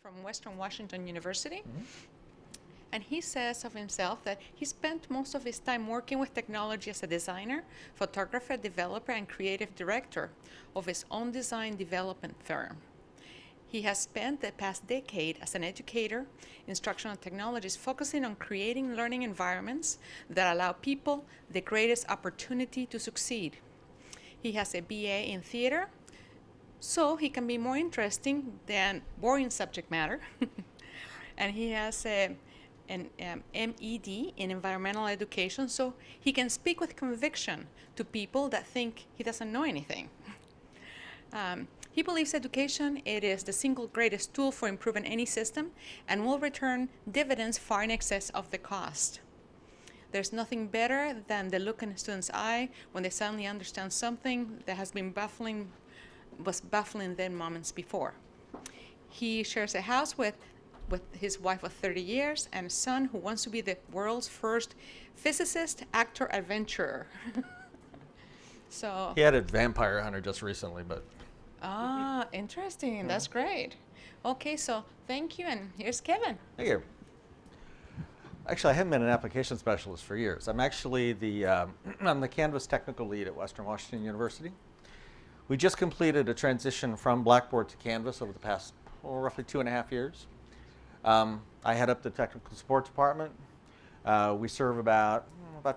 from Western Washington University. Mm-hmm. And he says of himself that he spent most of his time working with technology as a designer, photographer, developer, and creative director of his own design development firm. He has spent the past decade as an educator, instructional technologist, focusing on creating learning environments that allow people the greatest opportunity to succeed. He has a BA in theater, so he can be more interesting than boring subject matter. And he has an MED in environmental education, so he can speak with conviction to people that think he doesn't know anything. He believes education it is the single greatest tool for improving any system and will return dividends far in excess of the cost. There's nothing better than the look in a student's eye when they suddenly understand something that was baffling them moments before. He shares a house with his wife of 30 years and a son who wants to be the world's first physicist, actor, adventurer. So He added Vampire Hunter just recently, but interesting. That's great. Okay, so thank you, and here's Kevin. thank you. Actually, I haven't been an application specialist for years. I'm actually I'm the Canvas technical lead at Western Washington University. We just completed a transition from Blackboard to Canvas over the past roughly 2.5 years. I head up the technical support department. We serve about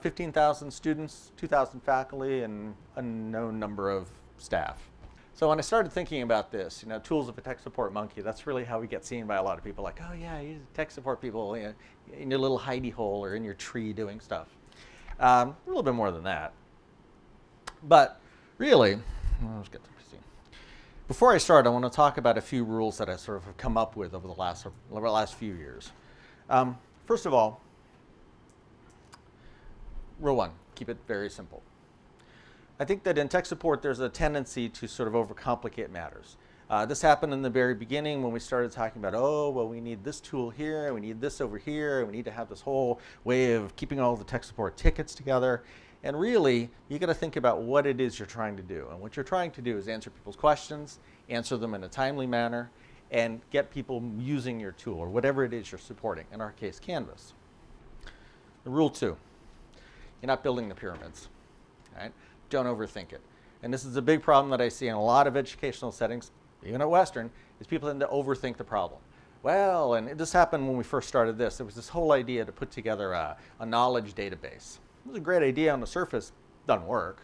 15,000 students, 2,000 faculty, and a known number of staff. So when I started thinking about this, tools of a tech support monkey, that's really how we get seen by a lot of people. Like, oh yeah, you tech support people in your little hidey hole or in your tree doing stuff. A little bit more than that. But really, let's get to proceed. Before I start, I want to talk about a few rules that I sort of have come up with over the last few years. First of all, rule one, keep it very simple. I think that in tech support, there's a tendency to sort of overcomplicate matters. This happened in the very beginning when we started talking about, oh, well, we need this tool here, we need this over here, and we need to have this whole way of keeping all the tech support tickets together. And really, you got to think about what it is you're trying to do. And what you're trying to do is answer people's questions, answer them in a timely manner, and get people using your tool or whatever it is you're supporting, in our case, Canvas. Rule two, you're not building the pyramids. Right? Don't overthink it. And this is a big problem that I see in a lot of educational settings, even at Western, is people tend to overthink the problem. Well, and this happened when we first started this. There was this whole idea to put together a knowledge database. It was a great idea on the surface, doesn't work.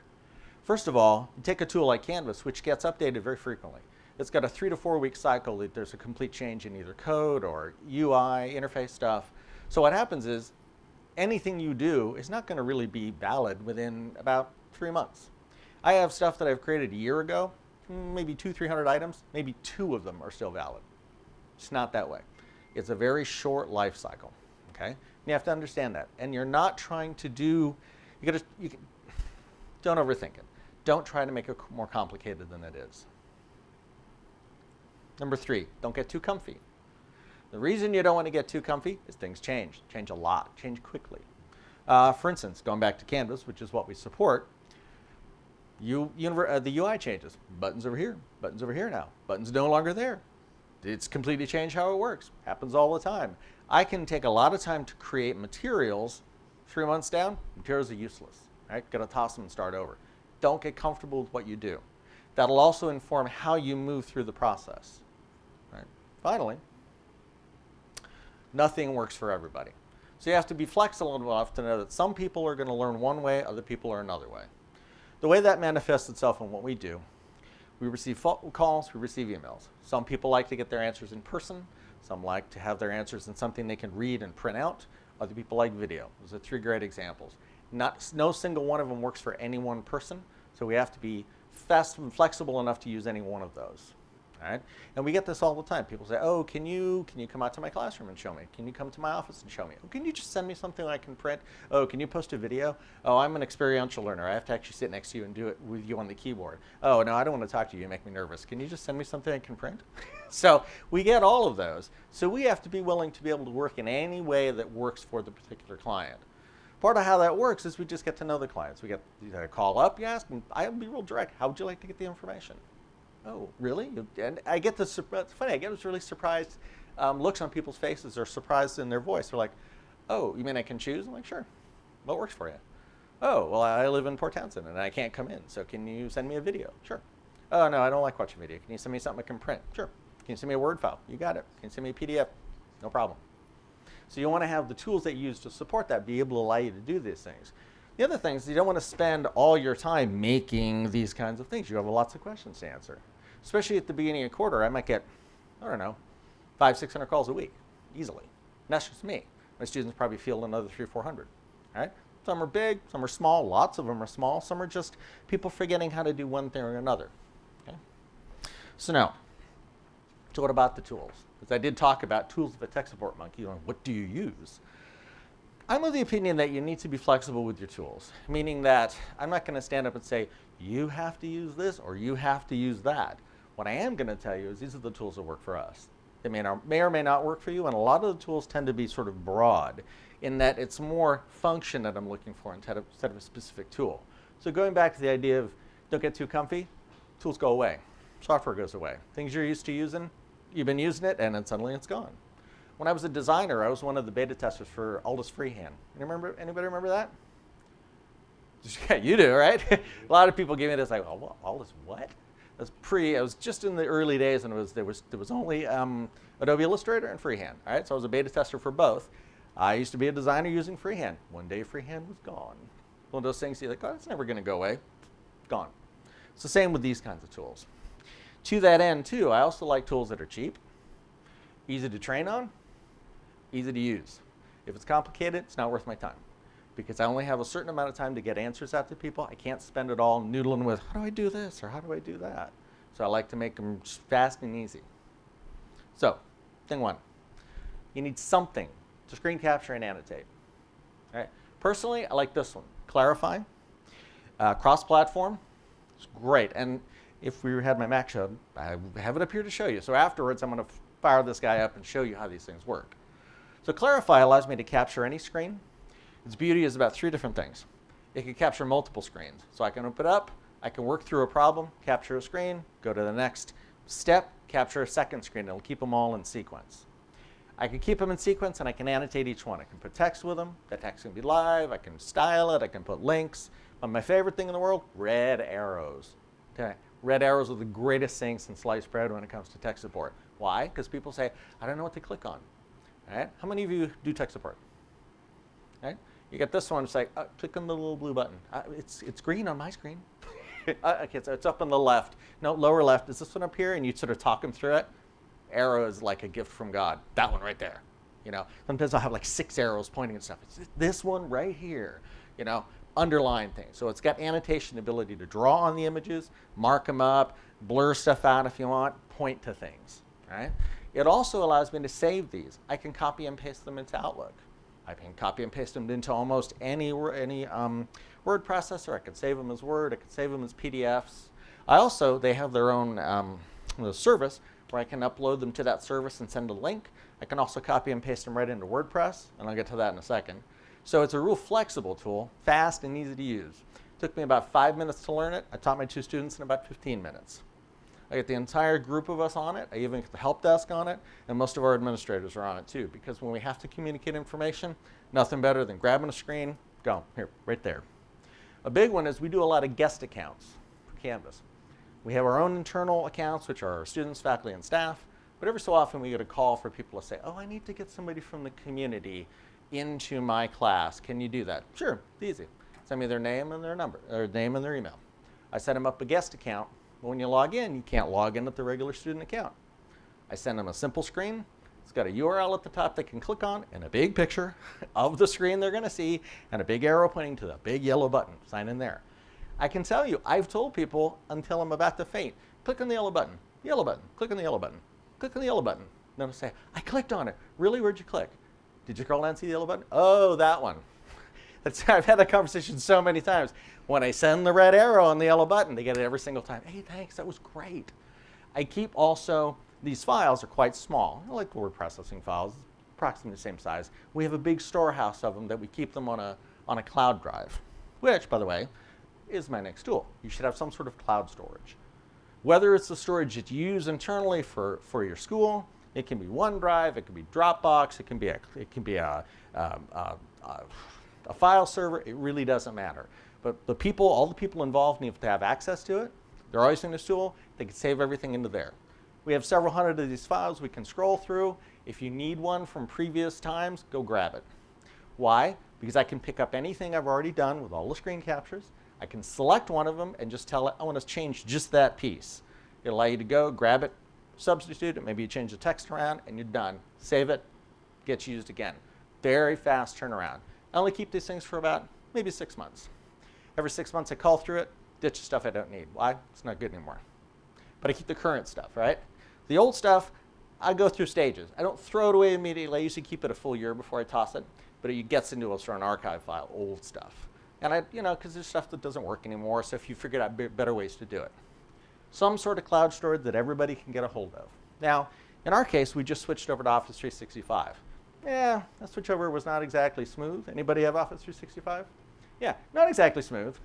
First of all, you take a tool like Canvas, which gets updated very frequently. It's got a 3 to 4 week cycle that there's a complete change in either code or UI, interface stuff. So what happens is anything you do is not going to really be valid within about 3 months. I have stuff that I've created a year ago, maybe 200-300 items, maybe 2 of them are still valid. It's not that way. It's a very short life cycle, okay? And you have to understand that. And you're not trying to don't overthink it. Don't try to make it more complicated than it is. Number 3, don't get too comfy. The reason you don't want to get too comfy is things change a lot, change quickly. For instance, going back to Canvas, which is what we support, the UI changes. Buttons over here now. Buttons no longer there. It's completely changed how it works. Happens all the time. I can take a lot of time to create materials. 3 months down, materials are useless. Right? Got to toss them and start over. Don't get comfortable with what you do. That'll also inform how you move through the process. Right? Finally, nothing works for everybody. So you have to be flexible enough to know that some people are going to learn one way, other people are another way. The way that manifests itself in what we do, we receive phone calls, we receive emails. Some people like to get their answers in person. Some like to have their answers in something they can read and print out. Other people like video. Those are 3 great examples. No single one of them works for any one person, so we have to be fast and flexible enough to use any one of those. All right? And we get this all the time. People say, oh, can you come out to my classroom and show me? Can you come to my office and show me? Oh, can you just send me something I can print? Oh, can you post a video? Oh, I'm an experiential learner. I have to actually sit next to you and do it with you on the keyboard. Oh, no, I don't want to talk to you. You make me nervous. Can you just send me something I can print? So we get all of those. So we have to be willing to be able to work in any way that works for the particular client. Part of how that works is we just get to know the clients. We get a call up, you ask them, I'll be real direct. How would you like to get the information? Oh, really? And I get this, it's funny, I get really surprised looks on people's faces or surprised in their voice. They're like, oh, you mean I can choose? I'm like, sure. What works for you? Oh, well, I live in Port Townsend and I can't come in, so can you send me a video? Sure. Oh, no, I don't like watching video. Can you send me something I can print? Sure. Can you send me a Word file? You got it. Can you send me a PDF? No problem. So you want to have the tools that you use to support that be able to allow you to do these things. The other thing is you don't want to spend all your time making these kinds of things. You have lots of questions to answer. Especially at the beginning of a quarter, I might get, I don't know, 500, 600 calls a week, easily. And that's just me. My students probably field another 300, 400. All right? Some are big, some are small. Lots of them are small. Some are just people forgetting how to do one thing or another. Okay? So now, so what about the tools? Because I did talk about tools of a tech support monkey. What do you use? I'm of the opinion that you need to be flexible with your tools, meaning that I'm not going to stand up and say, you have to use this or you have to use that. What I am going to tell you is these are the tools that work for us. They may or may not work for you, and a lot of the tools tend to be sort of broad in that it's more function that I'm looking for instead of a specific tool. So going back to the idea of don't get too comfy, tools go away. Software goes away. Things you're used to using, you've been using it, and then suddenly it's gone. When I was a designer, I was one of the beta testers for Aldus Freehand. Anybody remember that? Yeah, you do, right? A lot of people gave me this like, oh, Aldus what? I was just in the early days, and there was only Adobe Illustrator and Freehand. All right, so I was a beta tester for both. I used to be a designer using Freehand. One day, Freehand was gone. One of those things you're like, oh, it's never going to go away. Gone. It's the same with these kinds of tools. To that end, too, I also like tools that are cheap, easy to train on, easy to use. If it's complicated, it's not worth my time because I only have a certain amount of time to get answers out to people. I can't spend it all noodling with, how do I do this or how do I do that? So I like to make them fast and easy. So, thing one, you need something to screen capture and annotate. All right? Personally, I like this one, Clarify. Cross-platform, it's great. And if we had my Mac showed, I have it up here to show you. So afterwards, I'm going to fire this guy up and show you how these things work. So Clarify allows me to capture any screen. Its beauty is about 3 different things. It can capture multiple screens. So I can open it up, I can work through a problem, capture a screen, go to the next step, capture a second screen. It'll keep them all in sequence. I can keep them in sequence and I can annotate each one. I can put text with them. That text can be live. I can style it. I can put links. But my favorite thing in the world, red arrows. Okay. Red arrows are the greatest thing since sliced bread when it comes to tech support. Why? Because people say, I don't know what to click on. All right? How many of you do tech support? All right? You get this one, it's like, click on the little blue button. It's green on my screen. Okay, so it's up on the left. No, lower left. Is this one up here? And you sort of talk them through it. Arrow is like a gift from God. That one right there. You know, sometimes I'll have like 6 arrows pointing at stuff. It's this one right here. You know, underline things. So it's got annotation ability to draw on the images, mark them up, blur stuff out if you want, point to things. Right? It also allows me to save these. I can copy and paste them into Outlook. I can copy and paste them into almost any word processor. I can save them as Word. I can save them as PDFs. They have their own service where I can upload them to that service and send a link. I can also copy and paste them right into WordPress, and I'll get to that in a second. So it's a real flexible tool, fast and easy to use. It took me about 5 minutes to learn it. I taught my 2 students in about 15 minutes. I get the entire group of us on it. I even get the help desk on it, and most of our administrators are on it too, because when we have to communicate information, nothing better than grabbing a screen, go, here, right there. A big one is we do a lot of guest accounts for Canvas. We have our own internal accounts, which are our students, faculty, and staff, but every so often we get a call for people to say, oh, I need to get somebody from the community into my class. Can you do that? Sure, it's easy. Send me their name and their number, or name and their email. I set them up a guest account. But when you log in, you can't log in with the regular student account. I send them a simple screen. It's got a URL at the top they can click on and a big picture of the screen they're going to see and a big arrow pointing to the big yellow button. Sign in there. I can tell you, I've told people until I'm about to faint, click on the yellow button, click on the yellow button, click on the yellow button. Then I'll say, I clicked on it. Really, where'd you click? Did you scroll down and see the yellow button? Oh, that one. I've had that conversation so many times. When I send the red arrow on the yellow button, they get it every single time. Hey, thanks, that was great. I keep also, these files are quite small. I like word processing files, approximately the same size. We have a big storehouse of them that we keep them on a cloud drive, which, by the way, is my next tool. You should have some sort of cloud storage. Whether it's the storage that you use internally for your school, It can be OneDrive, it can be Dropbox, it can be a file server. It really doesn't matter. But all the people involved need to have access to it. They're always using this tool. They can save everything into there. We have several hundred of these files we can scroll through. If you need one from previous times, go grab it. Why? Because I can pick up anything I've already done with all the screen captures. I can select one of them and just tell it, I want to change just that piece. It'll allow you to go, grab it, substitute it, maybe you change the text around, and you're done. Save it, gets used again. Very fast turnaround. I only keep these things for about maybe 6 months. Every 6 months I call through it, ditch the stuff I don't need. Why? It's not good anymore. But I keep the current stuff, right? The old stuff, I go through stages. I don't throw it away immediately. I usually keep it a full year before I toss it. But it gets into a sort of an archive file, old stuff. And because there's stuff that doesn't work anymore, so if you figured out better ways to do it. Some sort of cloud storage that everybody can get a hold of. Now, in our case, we just switched over to Office 365. Yeah, that switchover was not exactly smooth. Anybody have Office 365? Yeah, not exactly smooth.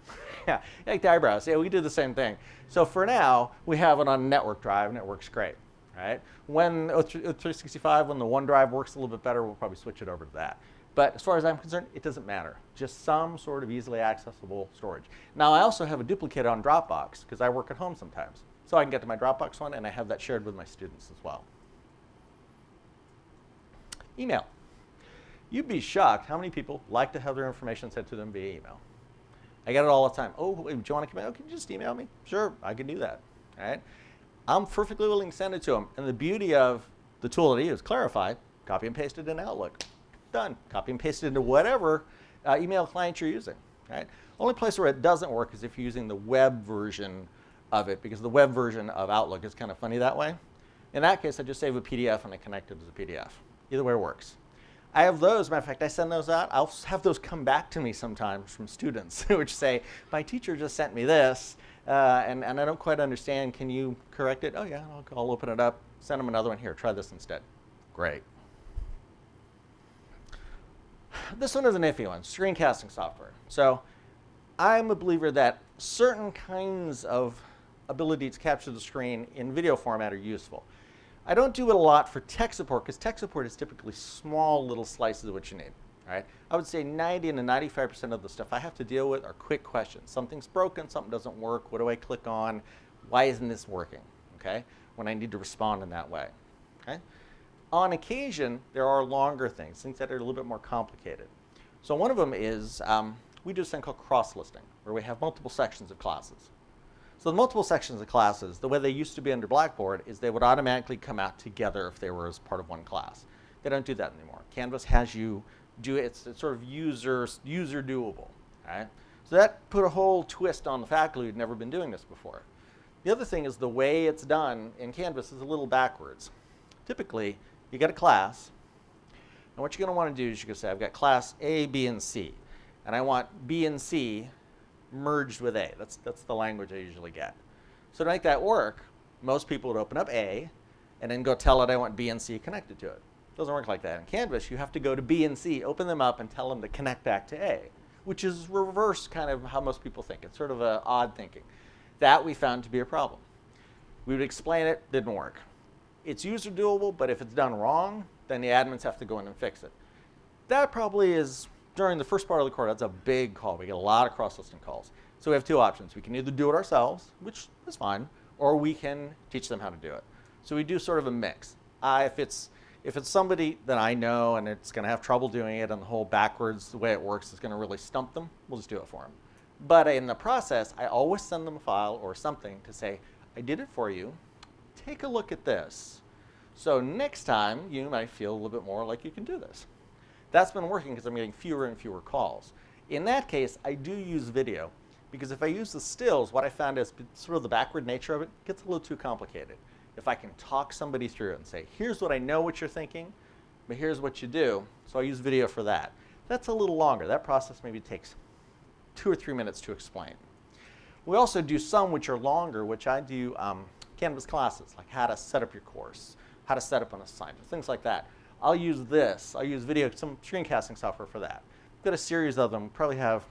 Yeah, like the eyebrows. Yeah, we did the same thing. So for now, we have it on a network drive, and it works great. Right? When 365, when the OneDrive works a little bit better, we'll probably switch it over to that. But as far as I'm concerned, it doesn't matter. Just some sort of easily accessible storage. Now, I also have a duplicate on Dropbox because I work at home sometimes. So I can get to my Dropbox one, and I have that shared with my students as well. Email. You'd be shocked how many people like to have their information sent to them via email. I get it all the time. Oh, do you want to come in? Oh, can you just email me? Sure, I can do that. All right? I'm perfectly willing to send it to them. And the beauty of the tool that I use, Clarify, copy and paste it in Outlook. Done. Copy and paste it into whatever email client you're using. Right? Only place where it doesn't work is if you're using the web version of it, because the web version of Outlook is kind of funny that way. In that case, I just save a PDF and I connect it as a PDF. Either way works. I have those. Matter of fact, I send those out. I'll have those come back to me sometimes from students which say, my teacher just sent me this, and I don't quite understand. Can you correct it? Oh, yeah, I'll open it up, send them another one. Here, try this instead. Great. This one is an iffy one, screencasting software. So I'm a believer that certain kinds of ability to capture the screen in video format are useful. I don't do it a lot for tech support because tech support is typically small little slices of what you need. Right? I would say 90 to 95% of the stuff I have to deal with are quick questions. Something's broken, something doesn't work, what do I click on? Why isn't this working? Okay? When I need to respond in that way. Okay? On occasion, there are longer things that are a little bit more complicated. So one of them is we do this thing called cross-listing, where we have multiple sections of classes. So the multiple sections of classes, the way they used to be under Blackboard is they would automatically come out together if they were as part of one class. They don't do that anymore. Canvas has you do it. It's sort of user doable. Right? So that put a whole twist on the faculty who'd never been doing this before. The other thing is the way it's done in Canvas is a little backwards. Typically, you get a class, and what you're going to want to do is you're going to say, I've got class A, B, and C, and I want B and C merged with A. That's the language I usually get. So to make that work, most people would open up A and then go tell it I want B and C connected to it. It doesn't work like that. In Canvas, you have to go to B and C, open them up, and tell them to connect back to A, which is reverse kind of how most people think. It's sort of an odd thinking. That we found to be a problem. We would explain it, didn't work. It's user doable, but if it's done wrong, then the admins have to go in and fix it. That probably is, during the first part of the course, that's a big call. We get a lot of cross-listing calls. So we have two options. We can either do it ourselves, which is fine, or we can teach them how to do it. So we do sort of a mix. If it's somebody that I know and it's going to have trouble doing it and the whole backwards, the way it works is going to really stump them, we'll just do it for them. But in the process, I always send them a file or something to say, I did it for you. Take a look at this. So next time, you might feel a little bit more like you can do this. That's been working because I'm getting fewer and fewer calls. In that case, I do use video because if I use the stills, what I found is sort of the backward nature of it gets a little too complicated. If I can talk somebody through it and say, here's what I know what you're thinking, but here's what you do, so I use video for that. That's a little longer. That process maybe takes 2 or 3 minutes to explain. We also do some which are longer, which I do Canvas classes, like how to set up your course, how to set up an assignment, things like that. I'll use this. I'll use video, some screencasting software for that. I've got a series of them, probably have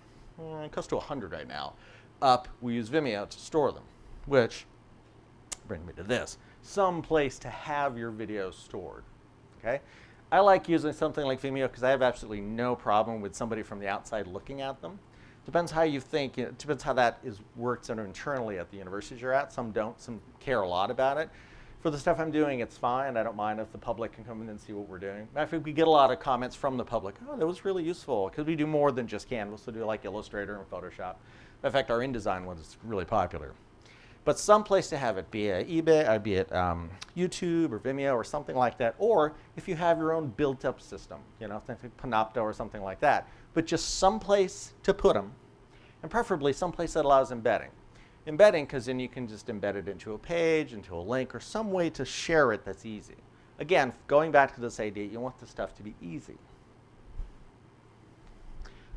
close to 100 right now. Up, we use Vimeo to store them, which brings me to this. some place to have your videos stored. Okay? I like using something like Vimeo because I have absolutely no problem with somebody from the outside looking at them. Depends how you think, it depends how that works internally at the universities you're at. Some don't, some care a lot about it. For the stuff I'm doing, it's fine. I don't mind if the public can come in and see what we're doing. Matter of fact, we get a lot of comments from the public. Oh, that was really useful, because we do more than just Canvas. We do like Illustrator and Photoshop. In fact, our InDesign one is really popular. But some place to have it, be it eBay, be it YouTube or Vimeo or something like that, or if you have your own built-up system, you know, think like Panopto or something like that, but just some place to put them, and preferably some place that allows embedding. Embedding, because then you can just embed it into a page, into a link, or some way to share it that's easy. Again, going back to this idea, you want the stuff to be easy.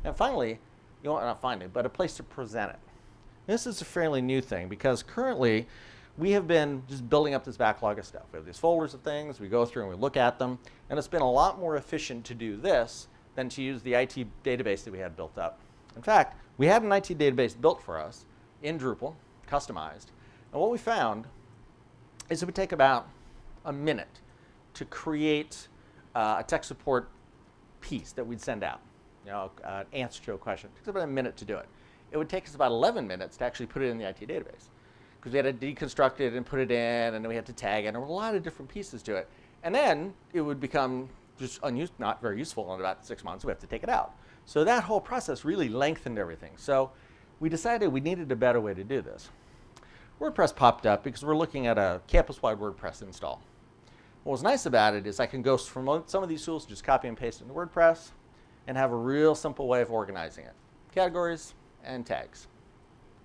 And finally, you want, not finally, but a place to present it. This is a fairly new thing because currently we have been just building up this backlog of stuff. We have these folders of things, we go through and we look at them, and it's been a lot more efficient to do this than to use the IT database that we had built up. In fact, we had an IT database built for us in Drupal, customized, and what we found is it would take about a minute to create a tech support piece that we'd send out, you know, an answer to a question. It takes about a minute to do it. It would take us about 11 minutes to actually put it in the IT database because we had to deconstruct it and put it in, and then we had to tag it, and there were a lot of different pieces to it. And then it would become just not very useful in about 6 months. We have to take it out. So that whole process really lengthened everything. So we decided we needed a better way to do this. WordPress popped up because we're looking at a campus-wide WordPress install. What was nice about it is I can go from some of these tools, just copy and paste into WordPress, and have a real simple way of organizing it. Categories and tags.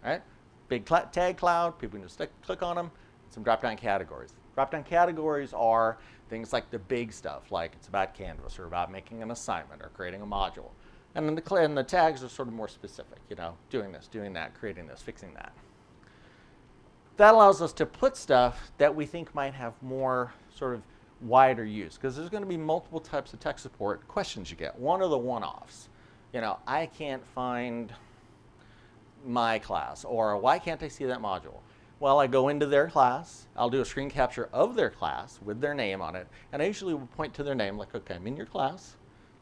All right? Big tag cloud, people can just click on them, some drop-down categories. Drop-down categories are things like the big stuff, like it's about Canvas or about making an assignment or creating a module. And then the tags are sort of more specific, you know, doing this, doing that, creating this, fixing that. That allows us to put stuff that we think might have more sort of wider use, because there's going to be multiple types of tech support questions you get. One are the one-offs. You know, I can't find my class, or why can't I see that module? Well, I go into their class, I'll do a screen capture of their class with their name on it, and I usually will point to their name, like, okay, I'm in your class,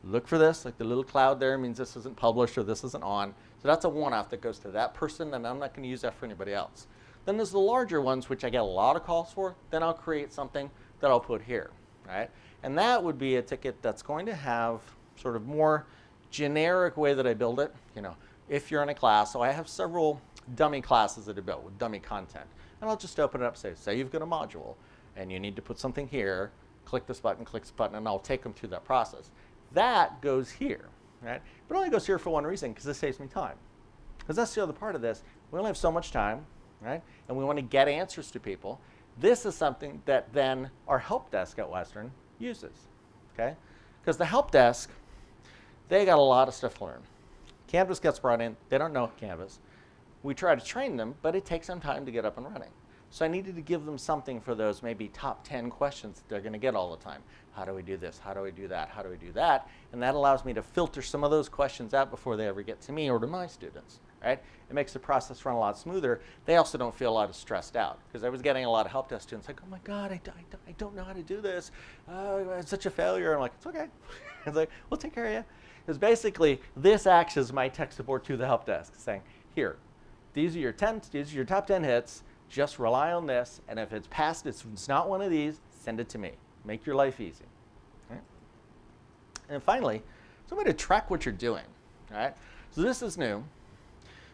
look for this, like the little cloud there means this isn't published or this isn't on. So that's a one-off that goes to that person, and I'm not going to use that for anybody else. Then there's the larger ones, which I get a lot of calls for, then I'll create something that I'll put here, right? And that would be a ticket that's going to have sort of more generic way that I build it, you know, if you're in a class. So I have several dummy classes that are built with dummy content. And I'll just open it up, say you've got a module and you need to put something here, click this button, and I'll take them through that process. That goes here, right? But it only goes here for one reason, because it saves me time. Because that's the other part of this. We only have so much time, right? And we want to get answers to people. This is something that then our help desk at Western uses, okay? Because the help desk, they got a lot of stuff to learn. Canvas gets brought in. They don't know Canvas. We try to train them, but it takes some time to get up and running. So I needed to give them something for those maybe top 10 questions that they're going to get all the time. How do we do this? How do we do that? How do we do that? And that allows me to filter some of those questions out before they ever get to me or to my students, right? It makes the process run a lot smoother. They also don't feel a lot of stressed out, because I was getting a lot of help desk students like, oh my God, I don't know how to do this. It's such a failure. I'm like, it's okay. It's like, we'll take care of you. Because basically, this acts as my tech support to the help desk, saying, here, these are your top 10 hits. Just rely on this, and if it's past, if it's not one of these, send it to me. Make your life easy. Right? And finally, somebody to track what you're doing. All right? So this is new.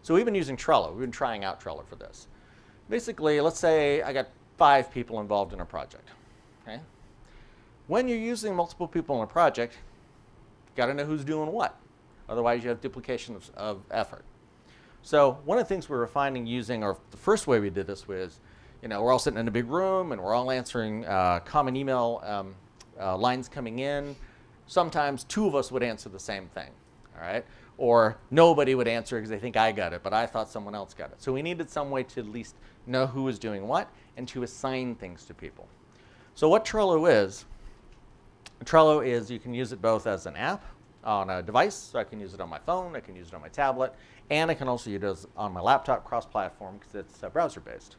So we've been using Trello. We've been trying out Trello for this. Basically, let's say I got 5 people involved in a project. Okay? When you're using multiple people in a project, you got to know who's doing what. Otherwise, you have duplication of effort. So one of the things we were finding using, or the first way we did this was, you know, we're all sitting in a big room and we're all answering common email lines coming in. Sometimes 2 of us would answer the same thing, all right? Or nobody would answer because they think I got it, but I thought someone else got it. So we needed some way to at least know who was doing what and to assign things to people. So what Trello is you can use it both as an app on a device, so I can use it on my phone, I can use it on my tablet, and I can also use it on my laptop cross-platform because it's browser-based.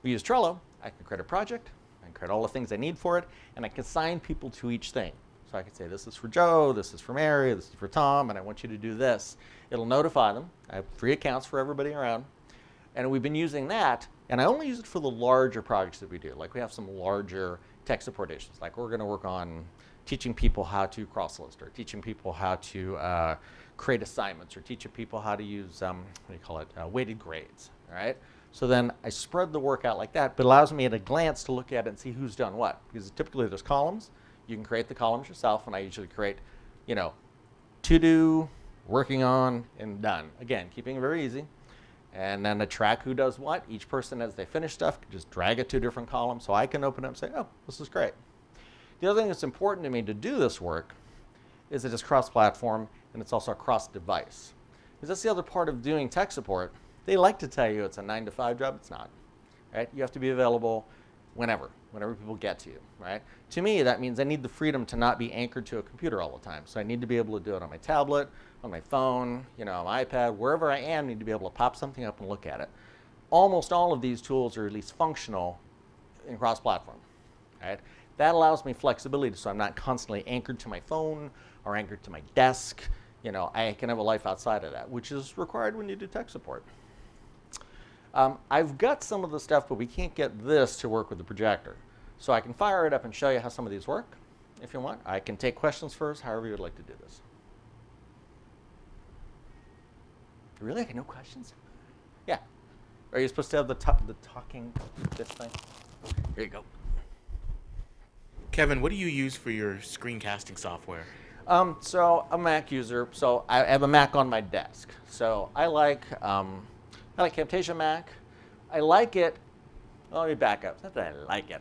We use Trello. I can create a project, I can create all the things I need for it, and I can assign people to each thing. So I can say, this is for Joe, this is for Mary, this is for Tom, and I want you to do this. It'll notify them. I have 3 accounts for everybody around. And we've been using that, and I only use it for the larger projects that we do. Like we have some larger tech support issues. Like we're going to work on teaching people how to cross-list, or teaching people how to create assignments, or teaching people how to use, weighted grades, all right? So then I spread the work out like that, but it allows me at a glance to look at it and see who's done what. Because typically there's columns. You can create the columns yourself, and I usually create, to do, working on, and done. Again, keeping it very easy. And then I track who does what. Each person, as they finish stuff, can just drag it to a different column, so I can open it up and say, oh, this is great. The other thing that's important to me to do this work is that it's cross-platform, and it's also cross-device. Because that's the other part of doing tech support. They like to tell you it's a 9-to-5 job. It's not. Right? You have to be available whenever people get to you. Right? To me, that means I need the freedom to not be anchored to a computer all the time. So I need to be able to do it on my tablet, on my phone, on my iPad, wherever I am, I need to be able to pop something up and look at it. Almost all of these tools are at least functional in cross-platform. Right? That allows me flexibility, so I'm not constantly anchored to my phone or anchored to my desk. I can have a life outside of that, which is required when you do tech support. I've got some of the stuff, but we can't get this to work with the projector. So I can fire it up and show you how some of these work, if you want. I can take questions first, however you would like to do this. Really? I got no questions? Yeah. Are you supposed to have the talking, this thing? Here you go. Kevin, what do you use for your screencasting software? So I'm a Mac user, so I have a Mac on my desk. So I like Camtasia Mac. I like it. Well, let me back up. It's not that I like it.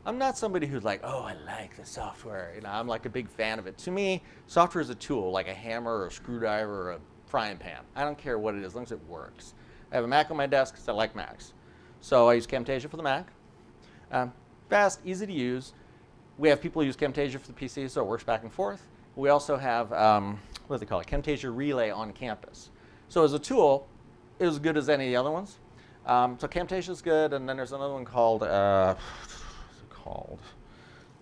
I'm not somebody who's like, oh, I like the software. I'm like a big fan of it. To me, software is a tool, like a hammer or a screwdriver or a frying pan. I don't care what it is, as long as it works. I have a Mac on my desk because I like Macs. So I use Camtasia for the Mac. Fast, easy to use. We have people who use Camtasia for the PC, so it works back and forth. We also have, what do they call it, Camtasia Relay on campus. So as a tool, it was as good as any of the other ones. So Camtasia is good, and then there's another one called, what's it called?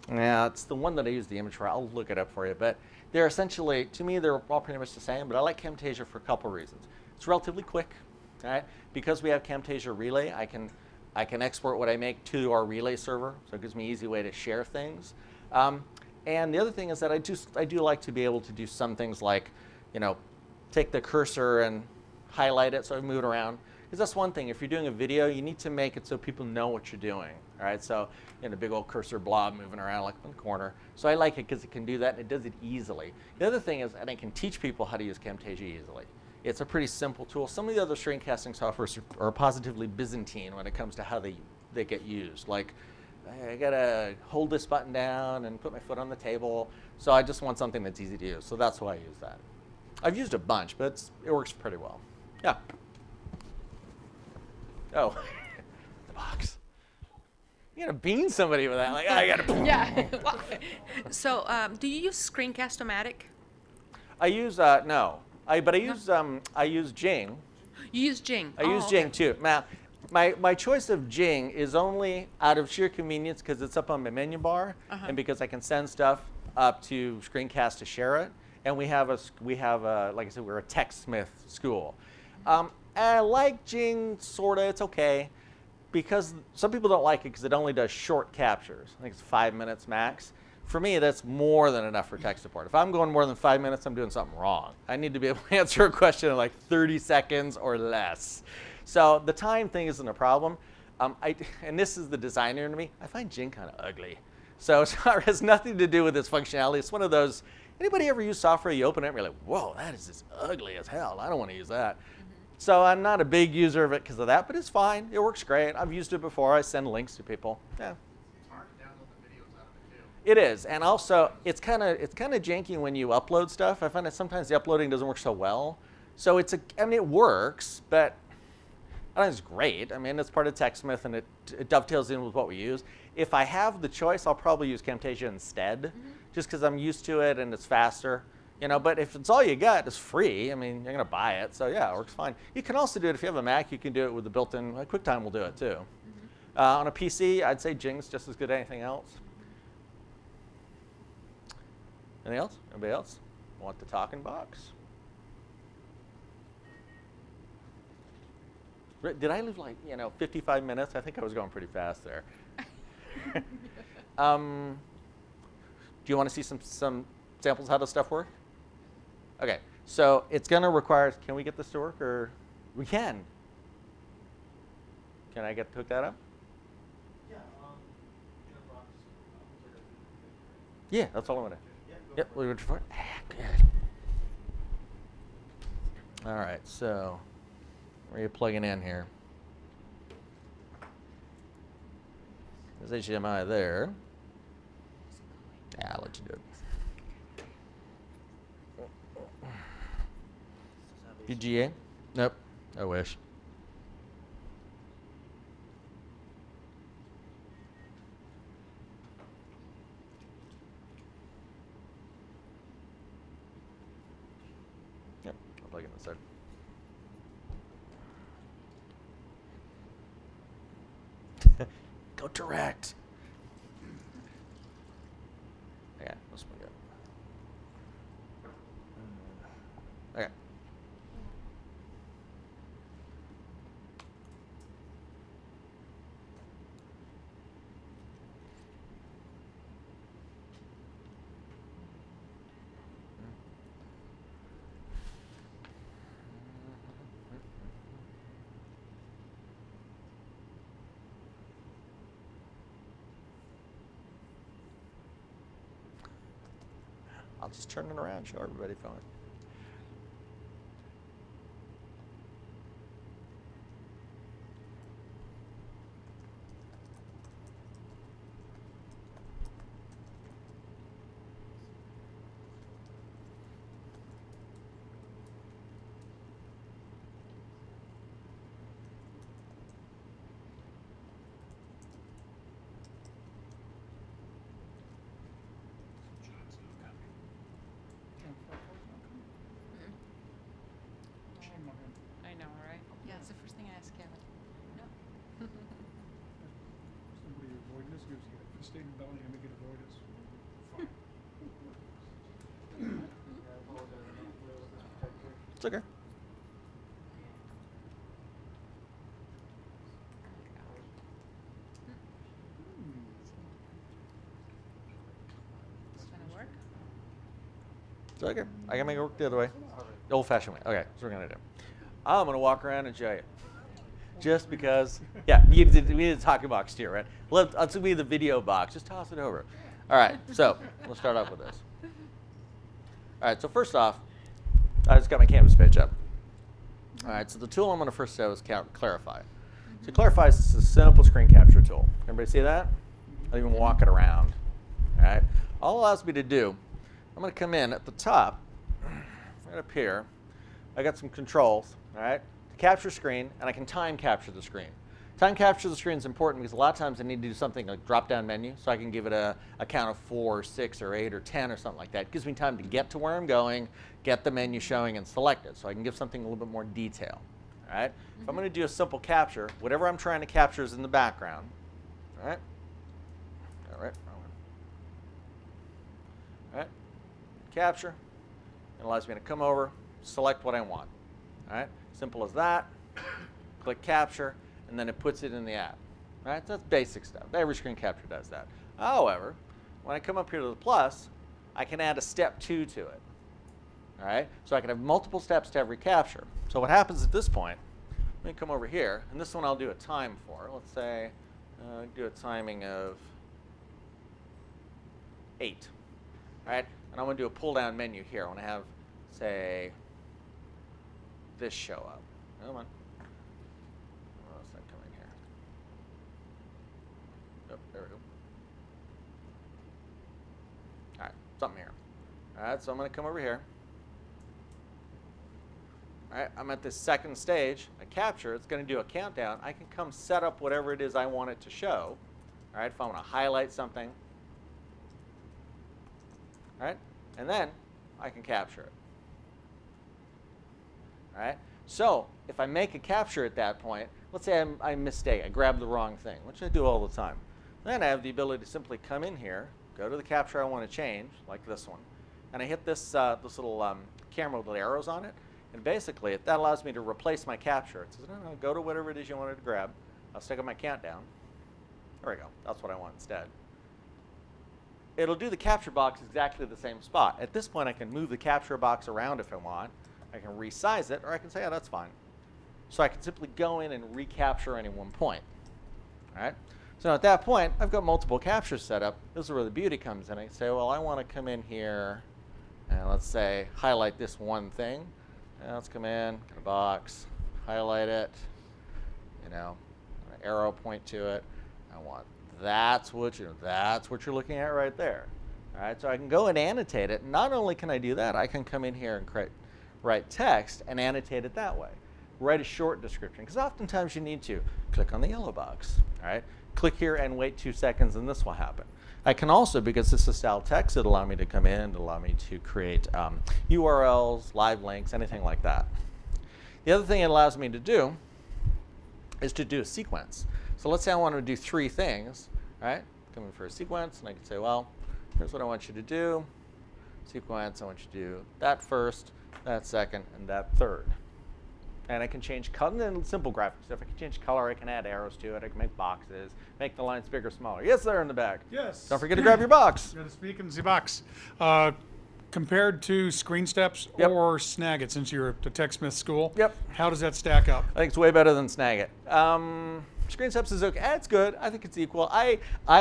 Yeah, it's the one that I use the image for. I'll look it up for you. But they're essentially, to me, they're all pretty much the same, but I like Camtasia for a couple reasons. It's relatively quick, right? Because we have Camtasia Relay, I can export what I make to our Relay server, so it gives me an easy way to share things. And the other thing is that I do like to be able to do some things like, take the cursor and highlight it so I move it around. Because that's one thing. If you're doing a video, you need to make it so people know what you're doing. All right, so a big old cursor blob moving around like in the corner. So I like it because it can do that and it does it easily. The other thing is, and I can teach people how to use Camtasia easily. It's a pretty simple tool. Some of the other screencasting softwares are positively Byzantine when it comes to how they get used. Like, I gotta hold this button down and put my foot on the table. So I just want something that's easy to use. So that's why I use that. I've used a bunch, but it works pretty well. Yeah. Oh, the box. You gotta bean somebody with that. Like, I gotta. Yeah. So, do you use Screencast-O-Matic? I use no. I use Jing. You use Jing. I use Jing too. Now, my choice of Jing is only out of sheer convenience because it's up on my menu bar, and because I can send stuff up to Screencast to share it. And we have like I said, we're a TechSmith school. I like Jing, sorta. It's okay, because some people don't like it because it only does short captures. I think it's 5 minutes max. For me, that's more than enough for tech support. If I'm going more than 5 minutes, I'm doing something wrong. I need to be able to answer a question in like 30 seconds or less. So the time thing isn't a problem. And this is the designer in me. I find Jing kind of ugly. So it has nothing to do with its functionality. It's one of those, anybody ever use software, you open it and you're like, whoa, that is just ugly as hell. I don't want to use that. So I'm not a big user of it because of that, but it's fine. It works great. I've used it before. I send links to people. Yeah. It's hard to download the videos out of it too. It is, and also it's kind of janky when you upload stuff. I find that sometimes the uploading doesn't work so well. So it works, but I don't think it's great. I mean, it's part of TechSmith, and it dovetails in with what we use. If I have the choice, I'll probably use Camtasia instead, just because I'm used to it and it's faster. But if it's all you got, it's free. I mean, you're going to buy it. So, yeah, it works fine. You can also do it if you have a Mac. You can do it with the built-in QuickTime will do it, too. On a PC, I'd say Jing's just as good as anything else. Anything else? Anybody else want the talking box? Did I leave like 55 minutes? I think I was going pretty fast there. Do you want to see some samples how this stuff works? Okay, so it's going to require. Can we get this to work, or we can? Can I hook that up? Yeah, that's all I want to. Yep, we were for it. Good. All right, so where are you plugging in here? There's HDMI there. Yeah, I'll let you do it. VGA? Nope. I wish. Yep, I'll plug in this side. Go direct. Okay, let's plug it. Okay. I'll just turn it around, show everybody fine. I know, right? Yeah, it's the first thing I asked Kevin. No. Somebody avoiding this gives you a state of belly and make it avoid us. It's okay. It's gonna work? It's okay. I can make it work the other way. The old-fashioned way. Okay, that's what we're going to do. I'm going to walk around and show you. Just because, yeah, we need a talking box here, right? Let's be the video box. Just toss it over. All right, so let's start off with this. All right, so first off, I just got my Canvas page up. All right, so the tool I'm going to first show is Clarify. So Clarify is a simple screen capture tool. Everybody see that? I'll even walk it around. All right, all it allows me to do, I'm going to come in at the top, right up here. I got some controls, all right, to capture screen, and I can time capture the screen. Time capture the screen is important because a lot of times I need to do something like drop-down menu, so I can give it a count of 4, or 6, or 8, or 10, or something like that. It gives me time to get to where I'm going, get the menu showing, and select it, so I can give something a little bit more detail. All right. If I'm going to do a simple capture, whatever I'm trying to capture is in the background. All right. All right. All right. Capture. It allows me to come over, select what I want. All right. Simple as that. Click capture, and then it puts it in the app. All right. That's basic stuff. Every screen capture does that. However, when I come up here to the plus, I can add a step 2 to it. All right. So I can have multiple steps to every capture. So what happens at this point? Let me come over here, and this one I'll do a time for. Let's say do a timing of 8. All right. And I'm going to do a pull-down menu here. I want to have, say, this show up. Come on. Oh, it's not coming here. Oh, there we go. All right, something here. All right, so I'm going to come over here. All right, I'm at this second stage. I capture. It's going to do a countdown. I can come set up whatever it is I want it to show. All right, if I want to highlight something. All right, and then I can capture it. All right, so if I make a capture at that point, let's say I mistake, I grab the wrong thing, which I do all the time. Then I have the ability to simply come in here, go to the capture I want to change, like this one, and I hit this, this little camera with the arrows on it, and basically that allows me to replace my capture. It says, no, go to whatever it is you wanted to grab. I'll stick up my countdown. There we go. That's what I want instead. It'll do the capture box exactly the same spot. At this point, I can move the capture box around if I want. I can resize it, or I can say, oh, that's fine. So I can simply go in and recapture any one point. All right? So at that point, I've got multiple captures set up. This is where the beauty comes in. I say, well, I want to come in here and let's say highlight this one thing. And let's come in, get a box, highlight it, you know, an arrow point to it. I want that's what you're looking at right there. All right, so I can go and annotate it. Not only can I do that, I can come in here and write text and annotate it that way. Write a short description, because oftentimes you need to click on the yellow box. All right, click here and wait 2 seconds, and this will happen. I can also, because this is style text, it'll allow me to come in, it'll allow me to create URLs, live links, anything like that. The other thing it allows me to do is to do a sequence. So let's say I want to do 3 things, right? Come in for a sequence, and I can say, well, here's what I want you to do. Sequence, I want you to do that first, that second, and that third. And I can change color, and simple graphic stuff. I can change color, I can add arrows to it, I can make boxes, make the lines bigger, smaller. Yes, they're in the back. Yes. Don't forget to grab your box. Got to speak in the box. Compared to Screen Steps Yep. or Snagit, since you're at the TechSmith school, Yep. how does that stack up? I think it's way better than Snagit. Screensteps is okay. It's good. I think it's equal. I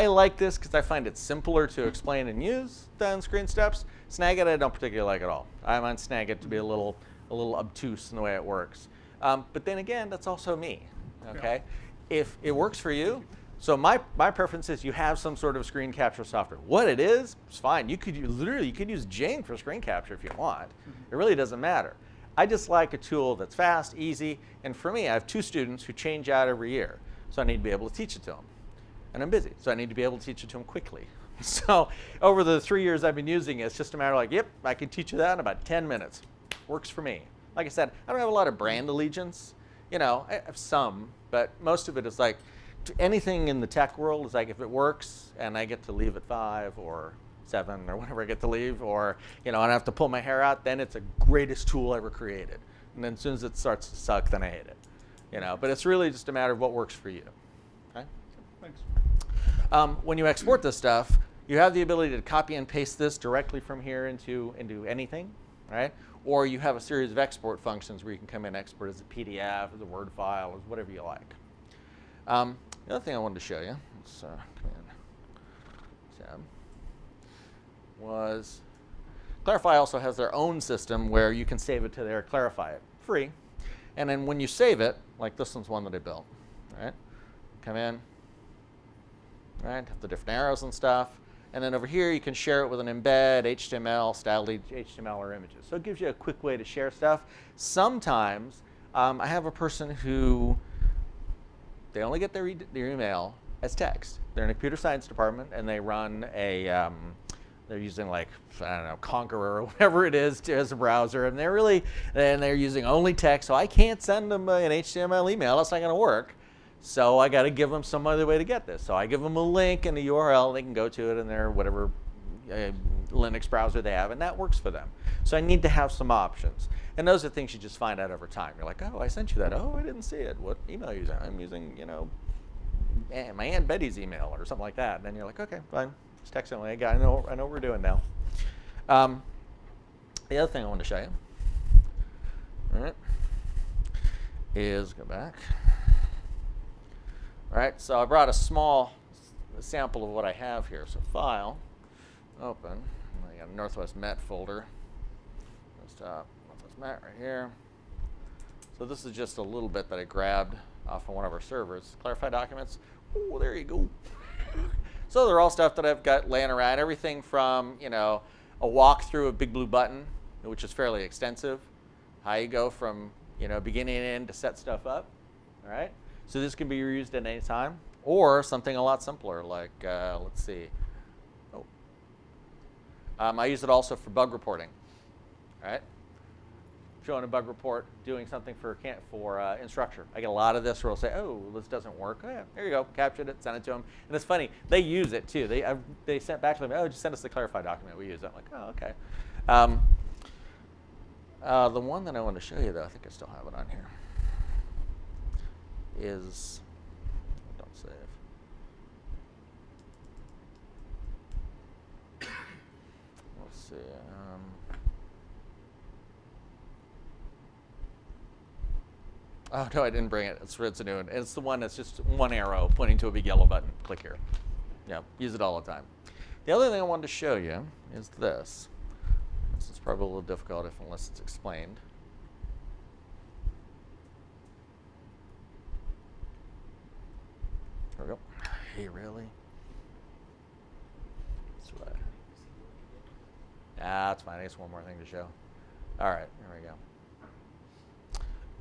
like this because I find it simpler to explain and use than Screensteps. Snagit I don't particularly like at all. I find Snagit to be a little obtuse in the way it works. But then again, that's also me. Okay, if it works for you. So my preference is you have some sort of screen capture software. What it is, it's fine. You could use Jing for screen capture if you want. It really doesn't matter. I just like a tool that's fast, easy, and for me, I have 2 students who change out every year. So I need to be able to teach it to them. And I'm busy, so I need to be able to teach it to them quickly. So over the 3 years I've been using it, it's just a matter of like, yep, I can teach you that in about 10 minutes. Works for me. Like I said, I don't have a lot of brand allegiance. You know, I have some, but most of it is like, anything in the tech world is like if it works and I get to leave at 5 or 7 or whenever I get to leave, or you know, and I have to pull my hair out, then it's the greatest tool ever created. And then as soon as it starts to suck, then I hate it. You know, but it's really just a matter of what works for you. Okay? Thanks. When you export this stuff, you have the ability to copy and paste this directly from here into anything, right? Or you have a series of export functions where you can come in and export as a PDF, as a Word file, as whatever you like. The other thing I wanted to show you, let's come in, tab, was Clarify also has their own system where you can save it to there, Clarify it, free. And then when you save it, like this one's one that I built, right? Come in, right? Have the different arrows and stuff. And then over here, you can share it with an embed, HTML, styled HTML or images. So it gives you a quick way to share stuff. Sometimes I have a person who, they only get their email as text. They're in a computer science department, and they run a, they're using like, I don't know, Conqueror or whatever it is as a browser, and they're using only text, so I can't send them an HTML email. That's not going to work. So I got to give them some other way to get this. So I give them a link and a URL, and they can go to it in their whatever Linux browser they have, and that works for them. So I need to have some options. And those are things you just find out over time. You're like, oh, I sent you that. Oh, I didn't see it. What email are you using? I'm using, you know, my Aunt Betty's email or something like that. And then you're like, okay, fine. It's text only. I know what we're doing now. The other thing I want to show you, all right, is go back. All right, so I brought a small sample of what I have here. So File, Open. I got a Northwest Met folder. Northwest Met right here. So this is just a little bit that I grabbed off of one of our servers. Clarify documents. Oh, there you go. So they're all stuff that I've got laying around. Everything from, you know, a walkthrough of Big Blue Button, which is fairly extensive. How you go from, you know, beginning and end to set stuff up. All right. So this can be reused at any time, or something a lot simpler, like let's see. Oh, I use it also for bug reporting. All right. showing a bug report, doing something for instructor. I get a lot of this where I'll say, oh, this doesn't work. Oh, yeah, there you go, captured it, sent it to them. And it's funny, they use it too. They sent back to them, oh, just send us the clarify document, we use it. I'm like, oh, okay. The one that I want to show you, though, I think I still have it on here, is, don't save. Let's see. Oh, no, I didn't bring it. It's a new one. It's the one that's just one arrow pointing to a big yellow button. Click here. Yeah, use it all the time. The other thing I wanted to show you is this. This is probably a little difficult unless it's explained. There we go. Hey, really? That's what. That's fine. I guess one more thing to show. All right, here we go.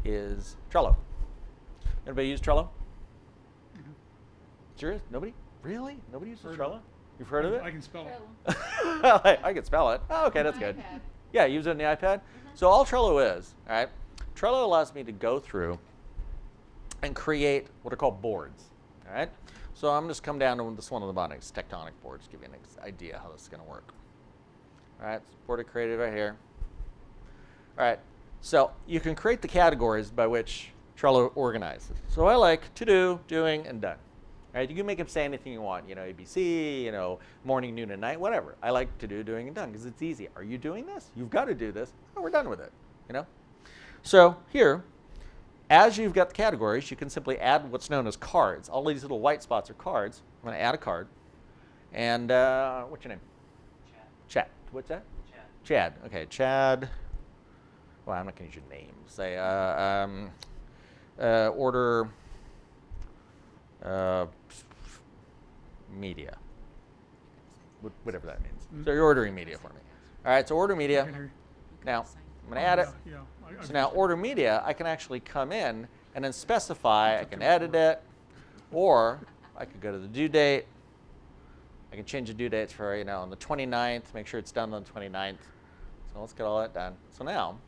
Is Trello. Anybody use Trello? Mhm. Serious? Nobody? Really? Nobody uses Trello? You've heard of it? I can spell it. I can spell it. Oh, okay, that's good. Yeah, use it on the iPad. So all Trello is, all right, Trello allows me to go through and create what are called boards, all right? So I'm just come down to this one on the bottom, it's tectonic boards, give you an idea how this is going to work. All right, board created right here. All right, so you can create the categories by which Trello organizes. So I like to do, doing, and done. All right, you can make them say anything you want, ABC, morning, noon, and night, whatever. I like to do, doing, and done because it's easy. Are you doing this? You've got to do this. Oh, we're done with it, So here, as you've got the categories, you can simply add what's known as cards. All these little white spots are cards. I'm going to add a card. And what's your name? Chad. What's that? Chad. Okay, Chad. Well, I'm not going to use your name. Say order media, whatever that means. So you're ordering media for me. All right, so order media. Now, I'm going to add it. So now order media, I can actually come in and then specify, I can edit it, or I could go to the due date. I can change the due dates for, on the 29th, make sure it's done on the 29th. So let's get all that done. So now,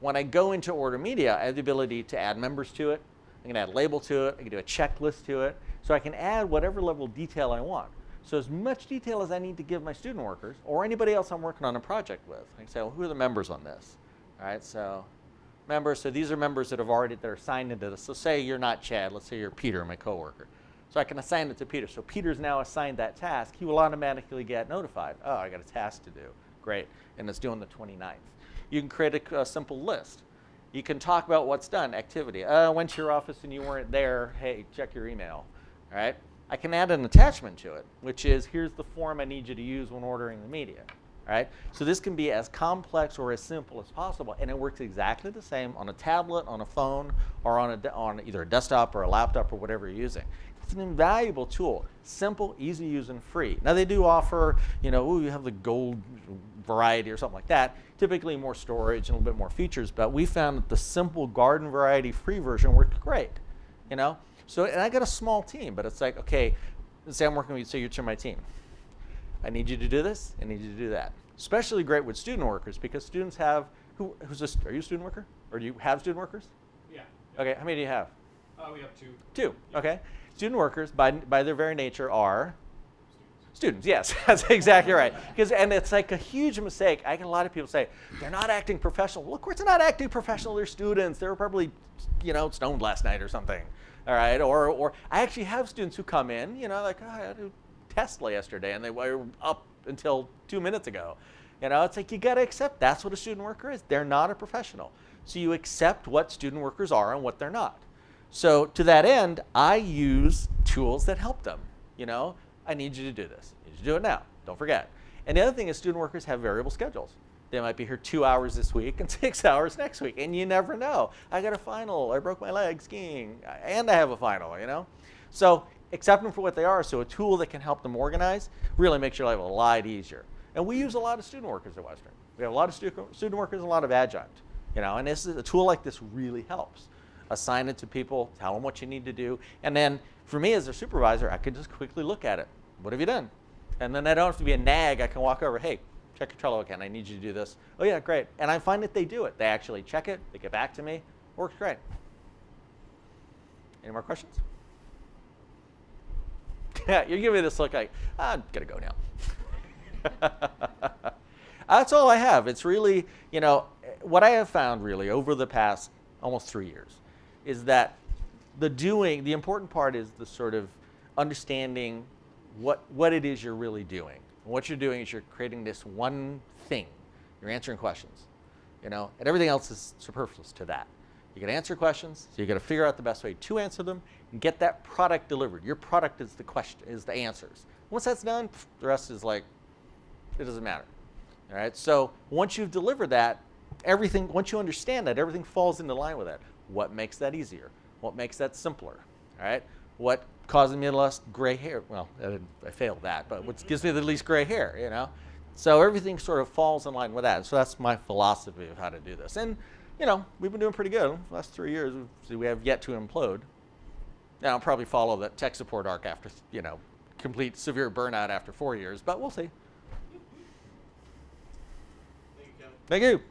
when I go into order media, I have the ability to add members to it. I can add a label to it. I can do a checklist to it. So I can add whatever level of detail I want. So as much detail as I need to give my student workers or anybody else I'm working on a project with. I can say, well, who are the members on this? All right, so members. So these are members that are signed into this. So say you're not Chad. Let's say you're Peter, my coworker. So I can assign it to Peter. So Peter's now assigned that task. He will automatically get notified. Oh, I got a task to do. Great. And it's due on the 29th. You can create a simple list. You can talk about what's done, activity. I went to your office and you weren't there. Hey, check your email. All right. I can add an attachment to it, which is here's the form I need you to use when ordering the media. All right. So this can be as complex or as simple as possible, and it works exactly the same on a tablet, on a phone, or on either a desktop or a laptop or whatever you're using. It's an invaluable tool, simple, easy to use, and free. Now they do offer, you have the gold variety or something like that. Typically more storage and a little bit more features, but we found that the simple garden variety free version worked great, So, and I got a small team, but it's like, okay, let's say I'm working with you, say you're to my team. I need you to do this, I need you to do that. Especially great with student workers because students have, who's this, are you a student worker? Or do you have student workers? Yeah. Okay, how many do you have? We have two. Two, okay. Student workers, by their very nature, are students, yes, that's exactly right. And it's like a huge mistake. I get a lot of people say, they're not acting professional. Well, of course they're not acting professional. They're students. They were probably, stoned last night or something, all right? Or I actually have students who come in, like, oh, I had a test yesterday, and they were up until 2 minutes ago. It's like you got to accept that's what a student worker is. They're not a professional. So you accept what student workers are and what they're not. So to that end, I use tools that help them. I need you to do this. I need you to do it now. Don't forget. And the other thing is student workers have variable schedules. They might be here 2 hours this week and 6 hours next week, and you never know. I got a final. I broke my leg skiing, and I have a final, So accept them for what they are. So a tool that can help them organize really makes your life a lot easier. And we use a lot of student workers at Western. We have a lot of student workers and a lot of adjunct. And this is a tool like this really helps. Assign it to people, tell them what you need to do, and then for me as their supervisor, I can just quickly look at it. What have you done? And then I don't have to be a nag. I can walk over, hey, check your Trello account. I need you to do this. Oh yeah, great. And I find that they do it. They actually check it. They get back to me. Works great. Any more questions? Yeah, you're giving me this look like, I'm going to go now. That's all I have. It's really, what I have found really over the past almost 3 years is that the important part is the sort of understanding what it is you're really doing. And what you're doing is you're creating this one thing. You're answering questions, and everything else is superfluous to that. You got to answer questions, so you got to figure out the best way to answer them and get that product delivered. Your product is the question, is the answers. Once that's done, the rest is like, it doesn't matter. All right. So once you've delivered that, once you understand that, everything falls into line with that. What makes that easier? What makes that simpler? All right. What causes me the less gray hair? Well, I failed that, but what gives me the least gray hair? So everything sort of falls in line with that. So that's my philosophy of how to do this. And we've been doing pretty good. The last 3 years, we have yet to implode. Now, I'll probably follow the tech support arc after, complete severe burnout after 4 years, but we'll see. Thank you, Kevin. Thank you.